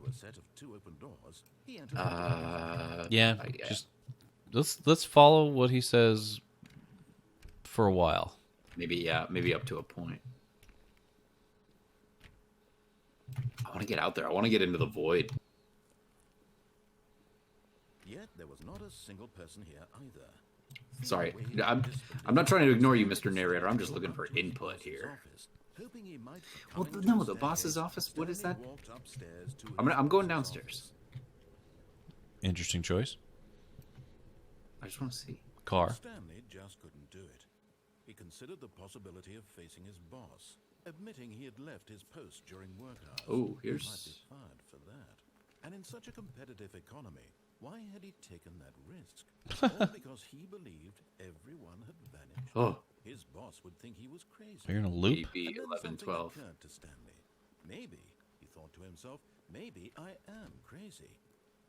a set of 2 open doors, he entered. Yeah, just let's follow what he says for a while. Maybe up to a point. I want to get out there. I want to get into the void. Yet there was not a single person here either. Sorry, I'm not trying to ignore you, Mr. Narrator. I'm just looking for input here. Well, no, the boss's office. What is that? I'm going downstairs. Interesting choice. I just want to see. Car. Stanley just couldn't do it. He considered the possibility of facing his boss, admitting he had left his post during work hours. Oh, He might be here's. fired for that. And in such a competitive economy, why had he taken that risk? All because he believed everyone had vanished. Oh, His boss would think he was crazy. You're in a loop. maybe And then 11, something 12. occurred to Stanley. Maybe, he thought to himself, maybe I am crazy.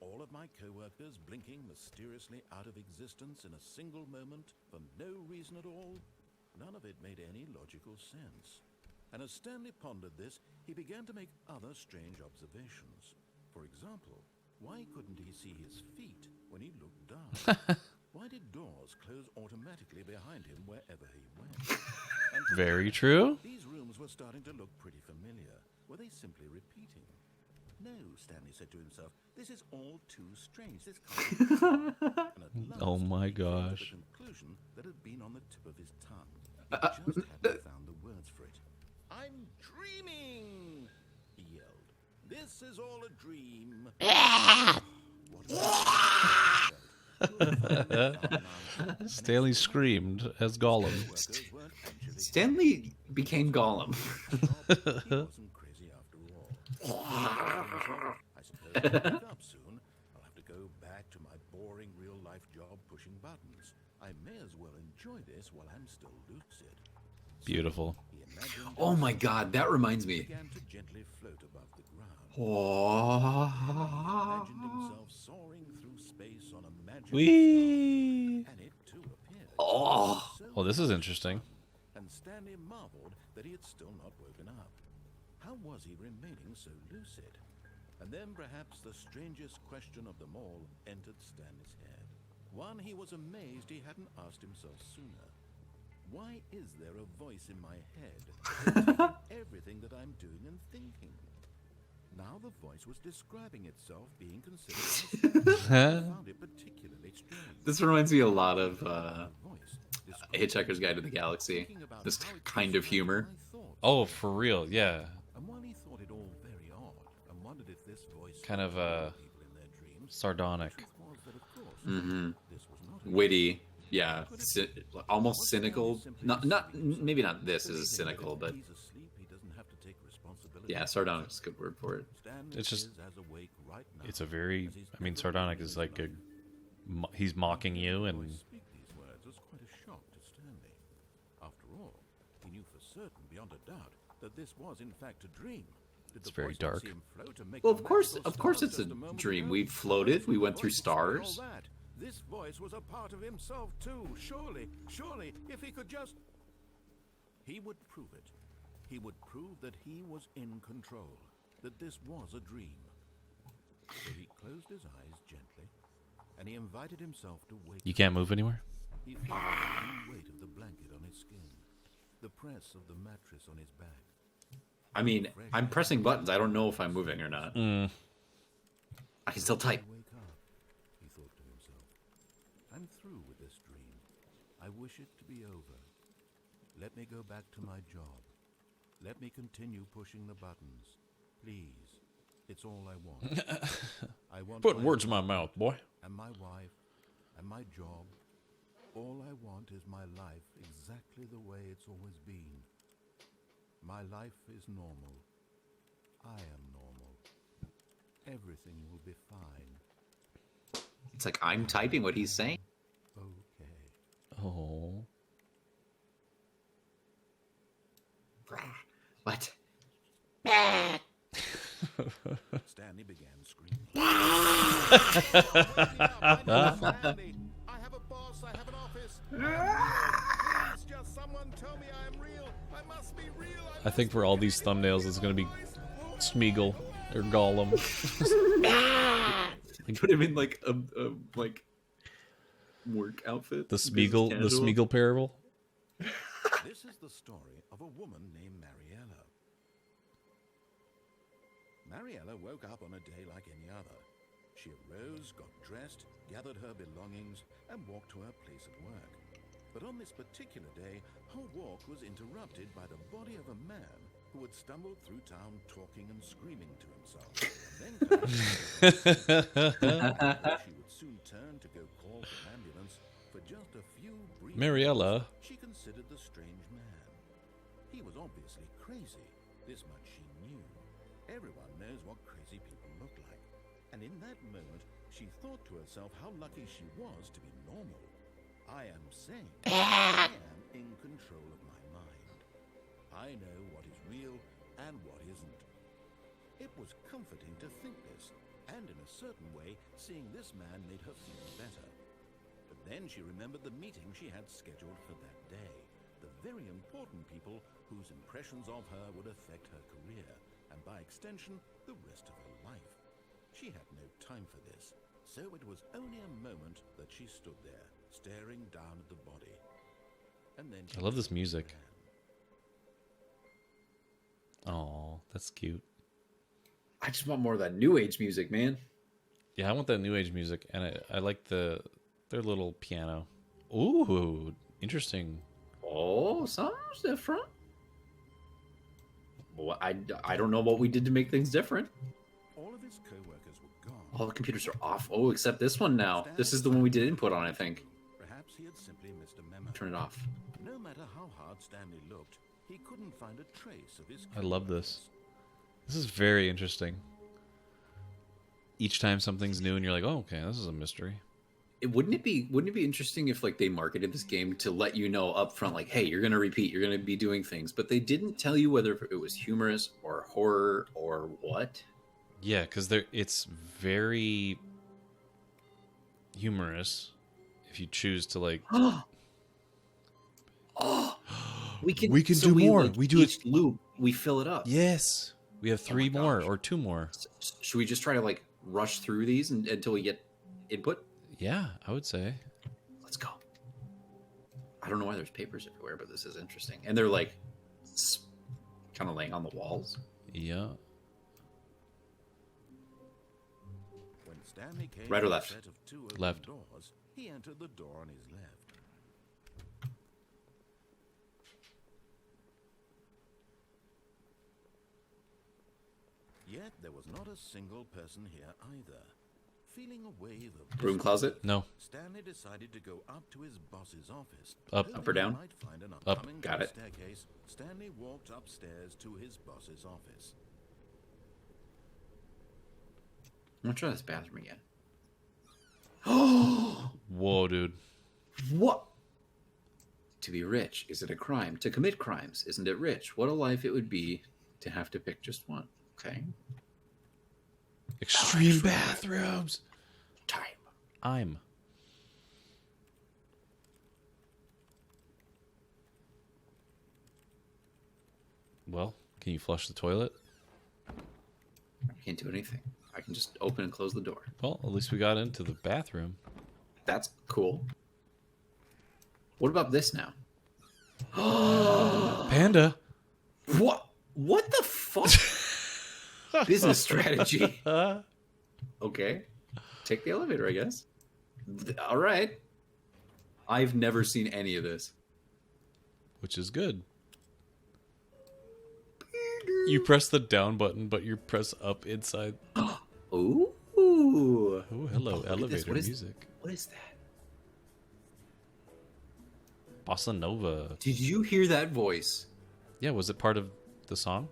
All of my co-workers blinking mysteriously out of existence in a single moment for no reason at all. None of it made any logical sense. And as Stanley pondered this, he began to make other strange observations. For example, why couldn't he see his feet when he looked down? Why did doors close automatically behind him wherever he went? And to Very me, true. these rooms were starting to look pretty familiar. Were they simply repeating? No, Stanley said to himself, this is all too strange. This can't be true. And at Oh last, my he came to gosh. the conclusion that had been on the tip of his tongue. He just hadn't found the words for it. I'm dreaming, he yelled. This is all a dream. Stanley screamed as Gollum. Stanley became Gollum. He wasn't crazy after all. I suppose I'll wake up soon. I'll have to go back to my boring real-life job pushing buttons. I may as well enjoy this while I'm still lucid. Beautiful. He imagined Oh my God, that reminds me. began to gently float above the ground. Oh. Imagined himself soaring through space on a magic Whee! star, and it too appeared. Oh. So Well, this is interesting. and Stanley marveled that he had still not woken up. How was he remaining so lucid? And then perhaps the strangest question of them all entered Stanley's head. One he was amazed he hadn't asked himself sooner. Why is there a voice in my head critiquing everything that I'm doing and thinking? Now the voice was describing itself being considered. I found it particularly strange. This reminds me a lot of The voice described Hitchhiker's Guide to the Galaxy. thinking about This how it kind of described humor. my thoughts. Oh, for real, yeah. And while he thought it all very odd and wondered if this voice Kind of people in their dreams, sardonic. the truth was that, of course, Mm-hmm. this was not a Witty. Yeah. Almost cynical. Not. Maybe not this is cynical, but He's asleep, he doesn't have to take responsibility. yeah, sardonic is a good word for it. Stanley It's just- is as awake right now It's a very, as he's I mean, ever sardonic been in is his like a, life. he's mocking you The and voice speak these words was quite a shock to Stanley. After all, he knew for certain, beyond a doubt, that this was in fact a dream. Did It's the very voice not dark. see him float and make Well, the of course magical it's stars a just moment dream. ago? We floated. We went through Voice was saying all stars. that. This voice was a part of himself too. Surely, if he could just... He would prove it. He would prove that he was in control. That this was a dream. So he closed his eyes gently, and he invited himself to wake you can't move anywhere. He felt the weight of the blanket on his skin, the press of the mattress on his back. I mean, I'm pressing buttons. I don't know if I'm moving or not. Mm. I can still type. Wake up, he thought to himself. I'm through with this dream. I wish it to be over. Let me go back to my job. Let me continue pushing the buttons. Please. It's all I want. I want Put my words in my mouth, boy. and my wife and my job. All I want is my life exactly the way it's always been. My life is normal. I am normal. Everything will be fine. It's like I'm typing what he's saying. Okay. Oh. What? Stanley began screaming. Stanley, I have a boss. I have an office. I am real. Please, just someone tell me I am real. I must be real. I think for all these thumbnails, it's going to be Smeagol. Or Gollum. Put him in like a like work outfit. The Smeagol parable. This is the story of a woman named Mariella. Mariella woke up on a day like any other. She arose, got dressed, gathered her belongings, and walked to her place of work. But on this particular day, her walk was interrupted by the body of a man who had stumbled through town talking and screaming to himself. And then she would soon turn to go call for an ambulance. For just a few brief Mariella. moments, she considered the strange man. He was obviously crazy. This much she knew. Everyone knows what crazy people look like. And in that moment, she thought to herself how lucky she was to be normal. I am sane. I am in control of my mind. I know what is real and what isn't. It was comforting to think this, and in a certain way, seeing this man made her feel better. But then she remembered the meeting she had scheduled for that day. The very important people whose impressions of her would affect her career, and by extension, the rest of her life. She had no time for this, so it was only a moment that she stood there, staring down at the body. And then I love this music. Oh, that's cute. I just want more of that new age music, man. Yeah, I want that new age music, and I like their little piano. Ooh, interesting. Oh, sounds different. Well, I don't know what we did to make things different. All of his co-workers were gone. All the computers are off. Oh, except this one now. This is the one we did input on, I think. Perhaps he had simply missed a memo. Turn it off. No matter how hard Stanley looked, he couldn't find a trace of his I love this. co-workers. This is very interesting. Each time something's new, and you're like, "Oh, okay, this is a mystery." Wouldn't it be interesting if like they marketed this game to let you know up front, like, hey, you're gonna repeat, you're gonna be doing things, but they didn't tell you whether it was humorous or horror or what? Yeah, because it's very humorous if you choose to like. We can do more. Like, we do each it. loop. We fill it up. Yes, we have 3 my more gosh. or 2 more. Should we just try to like rush through these until we get input? Yeah, I would say. Let's go. I don't know why there's papers everywhere, but this is interesting. And they're like kind of laying on the walls. Yeah. When Stanley came Right or to a left? set of 2 open Left. doors, he entered the door on his left. Yet there was not a single person here either. Feeling a wave of Broom closet? No. Stanley decided to go up to his boss's office. Up. Hoping Up or down? he might find an Up. upcoming Got it. staircase. Stanley walked upstairs to his boss's office. I'm gonna try this bathroom again. Whoa, dude. What? To be rich, is it a crime? To commit crimes, isn't it rich? What a life it would be to have to pick just one. Okay. Extreme bathrooms. Time. Well, can you flush the toilet? I can't do anything. I can just open and close the door. Well, at least we got into the bathroom. That's cool. What about this now? Panda. What? What the fuck? Business strategy. Okay. Take the elevator, I guess. All right. I've never seen any of this. Which is good. You press the down button, but you press up inside. Ooh. Oh, hello, Look at this. elevator What is- music. What is that? Bossa Nova. Did you hear that voice? Yeah, was it part of the song?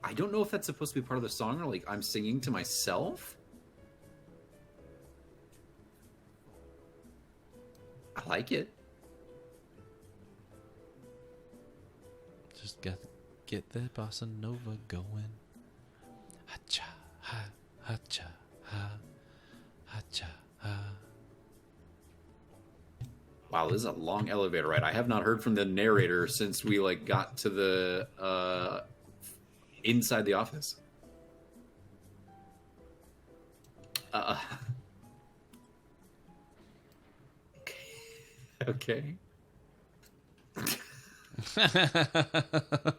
I don't know if that's supposed to be part of the song or like I'm singing to myself. I like it. Just get that Bossa Nova going. Hacha, ha, hacha, ha, hacha, ha. Wow, this is a long elevator ride. I have not heard from the narrator since we like got to the inside the office. Okay.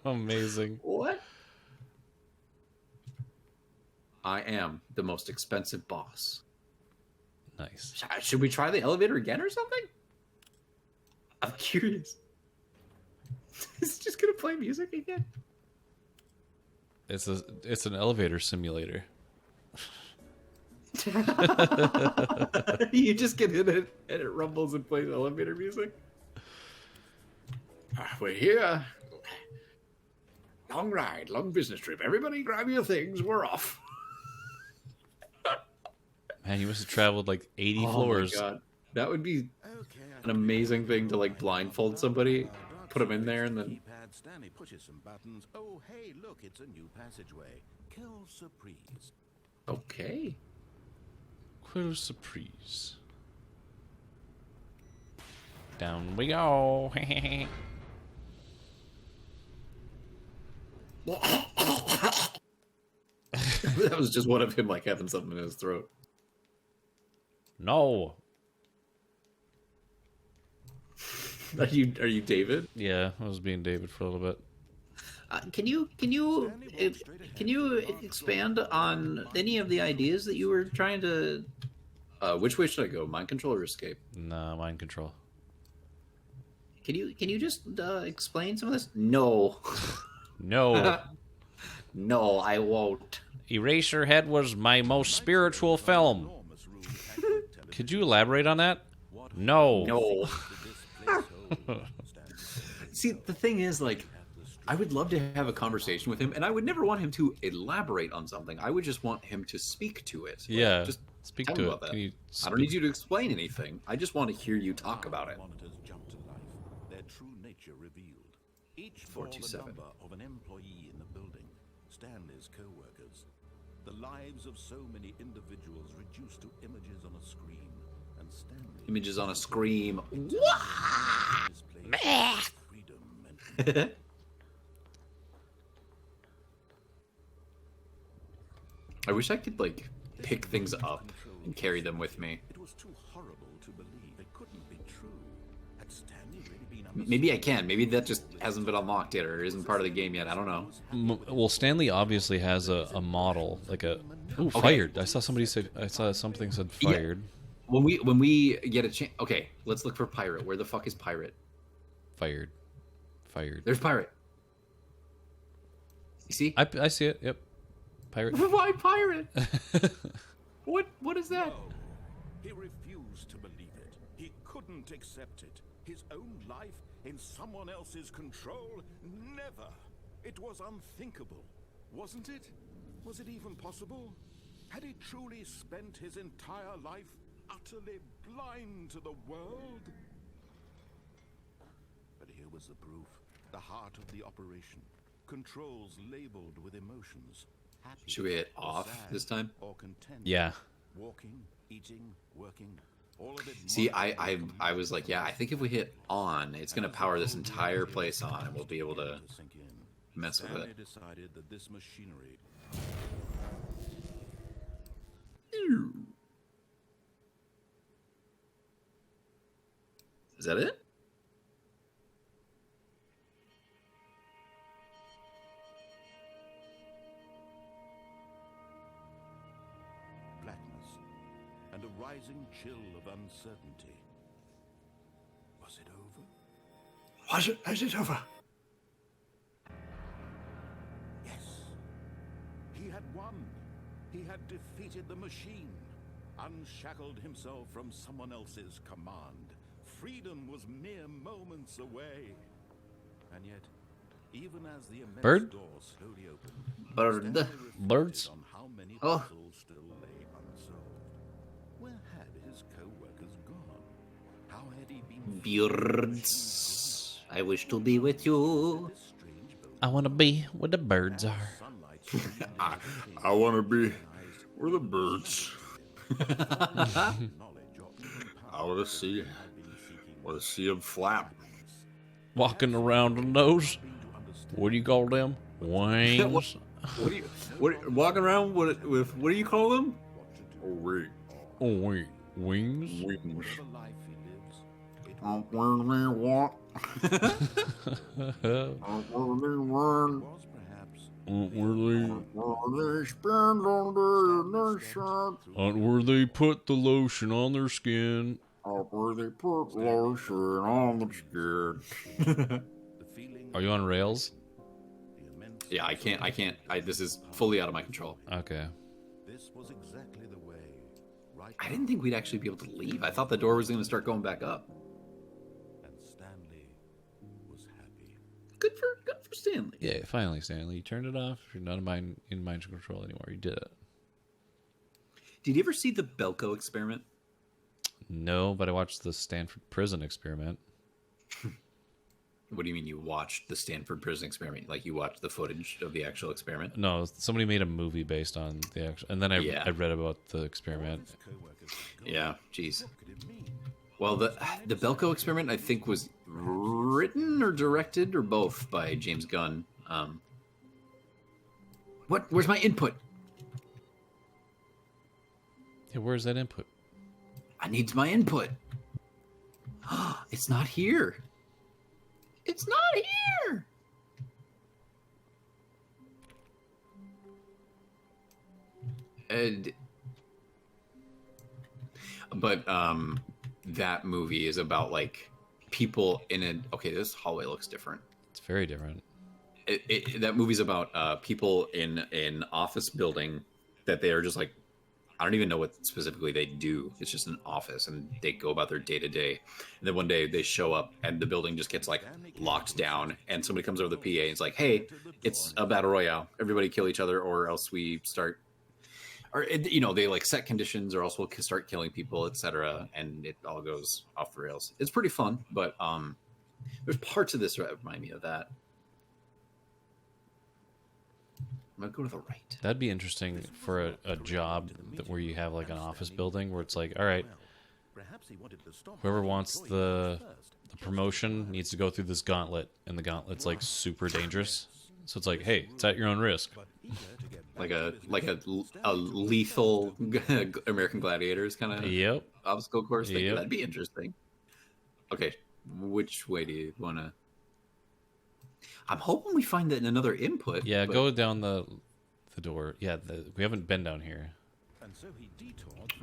Amazing. What? I am the most expensive boss. Nice. Should we try the elevator again or something? I'm curious. Is it just gonna play music again? It's an elevator simulator. You just get in it and it rumbles and plays elevator music. We're here. Long ride, long business trip. Everybody grab your things. We're off. Man, you must have traveled like 80 floors. Oh my god. That would be an amazing thing to like blindfold somebody, put them in there, and then... Stanley pushes some buttons. Oh, hey, look, it's a new passageway. Kill surprise. Okay. Quelle surprise. Down we go. That was just one of him like having something in his throat. No. Are you David? Yeah, I was being David for a little bit. Can you expand on any of the ideas that you were trying to? Which way should I go? Mind control or escape? Nah, mind control. Can you just explain some of this? No. No. No, I won't. Eraserhead was my most spiritual film. Could you elaborate on that? No. No. See, the thing is, like, I would love to have a conversation with him, and I would never want him to elaborate on something. I would just want him to speak to it. Like, Yeah, just speak tell to me it. about that. Can you I don't need you to explain anything. I just want to hear you talk about it. Monitors jump to life, their true nature revealed. Each bore the 427. number of an employee in the building, Stanley's co-workers. The lives of so many individuals reduced to images on a screen, and Stanley... Images on a scream. Freedom and... I wish I could, like, pick things up and carry them with me. It was too horrible to believe. It couldn't be true. Had Stanley really been Maybe I can. Maybe that just hasn't been unlocked yet or isn't part of the game yet. I don't know. Well, Stanley obviously has a model, like a... Ooh, fired. I saw something said fired. When we get a chance... Okay, let's look for pirate. Where the fuck is pirate? Fired. There's pirate. You see? I see it, yep. Pirate. Why pirate? What is that? No. He refused to believe it. He couldn't accept it. His own life in someone else's control? Never. It was unthinkable. Wasn't it? Was it even possible? Had he truly spent his entire life utterly blind to the world? But here was the proof. The heart of the operation. Controls labeled with emotions. Happy, Should we hit or off sad, this time? or content. Yeah. Walking, eating, working, all of it. See, I was like, yeah, I think if we hit on, it's gonna power this entire place on, and we'll be able to sink in. mess with Stanley it. decided that this machinery Is that it? blackness and a rising chill of uncertainty. Was it over? Is it over? Yes. He had won. He had defeated the machine, unshackled himself from someone else's command. Freedom was mere moments away. And yet, even as the immense Bird? door slowly opened, Bird. Stanley reflected Birds? on how many Oh. puzzles still lay unsolved. Where had his co-workers gone? How had he been Birds. I wish to be with you. this strange building? I want to be where the birds are. Sunlight streaming I want to be where the birds. knowledge or even I want to see had been seeking Or see him flap. Walking around on those. What do you call them? Wings. Walking around with what do you call them? Oh, wait. Oh wait, wings. Wings. Whatever life he lives, it Where they walk. Where they run. was perhaps Where they spend all day in their shop. Where they put the lotion on their skin. Where they put lotion on the skin. the feeling Are you on rails? the immense Yeah, I can't. This is fully out of my control. Okay. This was exactly the way. Right I didn't think we'd actually be able to leave. I thought the door was going to start going back up. and Stanley was happy. Good for Stanley. Yeah, finally, Stanley. You turned it off. You're not in mind control anymore. You did it. Did you ever see the Belko experiment? No, but I watched the Stanford Prison Experiment. What do you mean you watched the Stanford Prison Experiment? Like you watched the footage of the actual experiment? No, somebody made a movie based on the actual, and then I read about the experiment. His co-workers had gone. Yeah, jeez. What could it mean? Well, the Belko experiment, I think, was written or directed or both by James Gunn. What? Where's my input? Yeah, where's that input? I need my input. It's not here. It's not here. But that movie is about like people in a. Okay, this hallway looks different. It's very different. That movie's about people in an office building that they are just like, I don't even know what specifically they do. It's just an office and they go about their day to day. And then one day they show up and the building just gets like locked down and somebody comes over the PA and it's like, hey, it's a battle royale. Everybody kill each other or else we start, or, you know, they like set conditions or else we'll start killing people, etc. And it all goes off the rails. It's pretty fun, but there's parts of this that remind me of that. I'm gonna go to the right. That'd be interesting for a job where you have like an office building where it's like, all right, Perhaps he wanted to stop whoever the wants employee the promotion needs to go through this gauntlet, and the gauntlet's like super dangerous. So it's like, hey, it's at your own risk. but eager to get back Like a lethal American Gladiators kind of Yep. obstacle course thing. Yep. That'd be interesting. Okay, which way do you want to? I'm hoping we find that in another input. Yeah, but- go down the door. Yeah, we haven't been down here. and so he detoured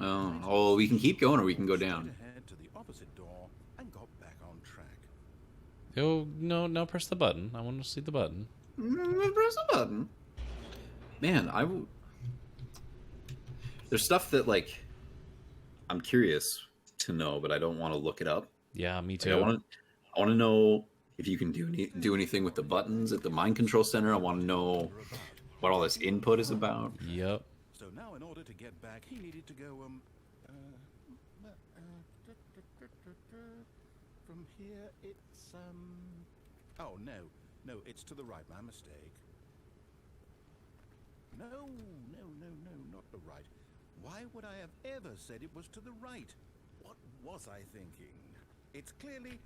Oh, we can keep going or we can go down. ahead to the opposite door and got back on track. Oh no, now press the button. I want to see the button. Press a button. Man, there's stuff that like I'm curious to know, but I don't want to look it up. Yeah, me Like, too. I want to know if you can do anything with the buttons at the mind control center. I want to know what all this input is about. Yep. So now, in order to get back, he needed to go from here. It's Oh no, it's to the right. My mistake. No, not the right. Why would I have ever said it was to the right? What was I thinking? It's clearly.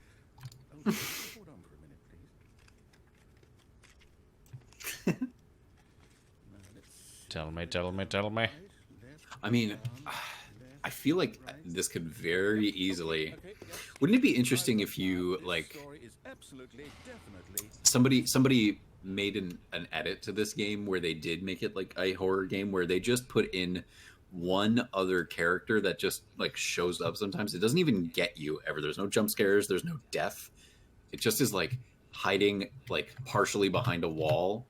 Oh, hold on for a minute, please. No, let's Tell me. I mean, I feel like this could very easily. Wouldn't it be interesting if you like somebody made an edit to this game where they did make it like a horror game where they just put in one other character that just like shows up sometimes. It doesn't even get you ever. There's no jump scares, there's no death. It just is like hiding like partially behind a wall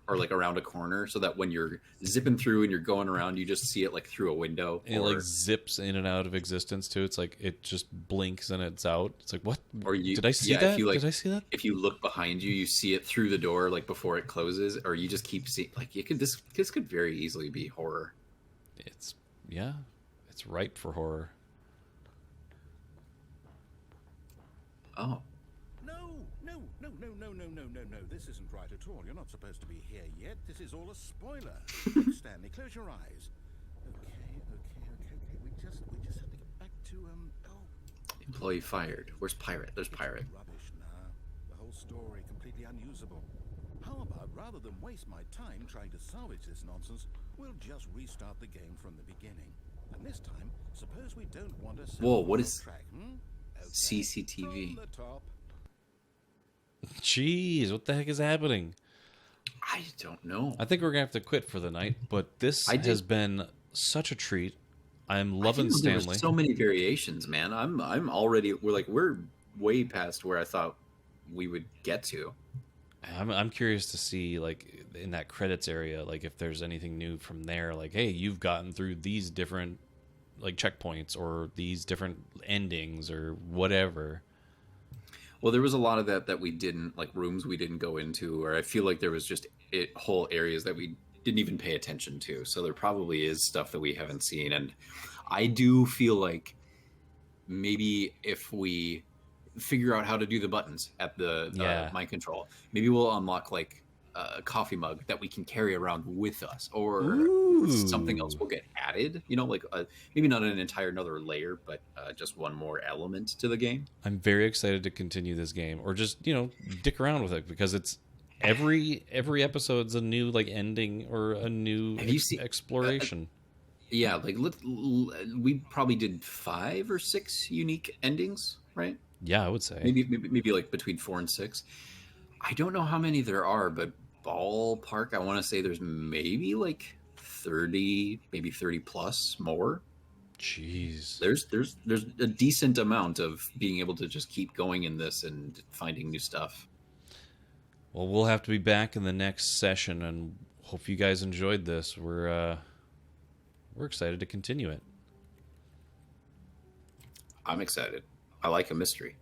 or like around a corner so that when you're zipping through and you're going around you just see it like through a window. And it like zips in and out of existence too. It's like it just blinks and it's out. It's like, what? Or you, Did I see that? Did I see that? If you look behind you, you see it through the door like before it closes, or you just keep seeing like you could this could very easily be horror. It's ripe for horror. Oh. No. This isn't right at all. You're not supposed to be here yet. This is all a spoiler. Stanley, close your eyes. Okay. We just have to get back to Employee fired. Where's pirate? There's pirate. Rubbish now. The whole story completely unusable. How about, rather than waste my time trying to salvage this nonsense, we'll just restart the game from the beginning. And this time, suppose we don't want to... Whoa, what is track, CCTV? From the top. Jeez, what the heck is happening? I don't know. I think we're gonna have to quit for the night, but this has been such a treat. I'm loving Stanley. There's so many variations, man. I'm already we're way past where I thought we would get to. I'm curious to see, like, in that credits area, like, if there's anything new from there. Like, hey, you've gotten through these different, like, checkpoints or these different endings or whatever. Well, there was a lot of that we didn't, like, rooms we didn't go into, or I feel like there was just whole areas that we didn't even pay attention to. So there probably is stuff that we haven't seen. And I do feel like maybe if we figure out how to do the buttons at the mind control, maybe we'll unlock, like, a coffee mug that we can carry around with us, or something else will get added, you know, like maybe not an entire another layer, but just one more element to the game. I'm very excited to continue this game, or just, you know, dick around with it, because it's every episode's a new, like, ending or a new exploration. Yeah, like we probably did 5 or 6 unique endings, right? Yeah, I would say maybe like between 4 and 6. I don't know how many there are, but ballpark, I want to say there's maybe like 30, maybe 30 plus more. Jeez. There's a decent amount of being able to just keep going in this and finding new stuff. Well, we'll have to be back in the next session, and hope you guys enjoyed this. We're excited to continue it. I'm excited. I like a mystery.